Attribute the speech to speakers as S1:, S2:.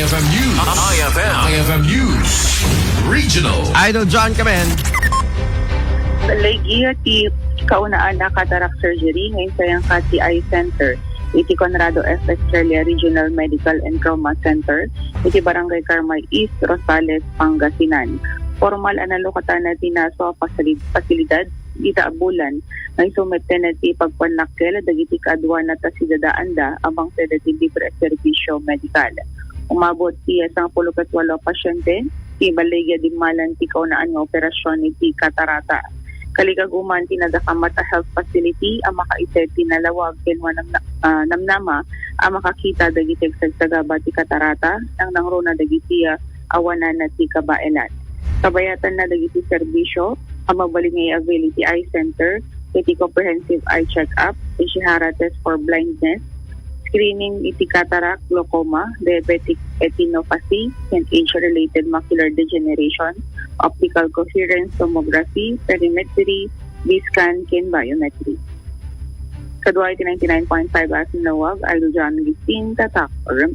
S1: iFM News. iFM News. Regional.
S2: Idol John Kamen.
S3: Balagi ti kaunaan na cataract surgery ngayon sa Insayangkatna Eye Center. Iti Conrado F. Estrella Regional Medical and Trauma Center. Iti Barangay Carmay East, Rosales, Pangasinan. Formal analokatan na tinaso pasilidad ita bulan ngay sumete na ti pagpanakkel dagiti kaadwan na tasidadaan da amang sedati libre serbisyo medikal. Umabot ti 18 pasyente ti Balagi Dimalan ti kaunaan nga operasyon ni ti katarata. Kalikaguman ti nadakamat a health facility ang makaited ti Laoag kenwa namnama ang makakita dagiti sagsagaba ti katarata nang nangruna dagiti awanan na ti kabaelan. Kabayatan na dagiti serbisyo ang mabalingay ability eye center, iti comprehensive eye check-up, ishihara test for blindness, screening iti cataract, glaucoma, diabetic retinopathy, and age-related macular degeneration, optical coherence tomography, perimetry, B-scan, ken biometry. Kadwa iti 99.5 as Laoag, Idol John Gistin, Tatak, or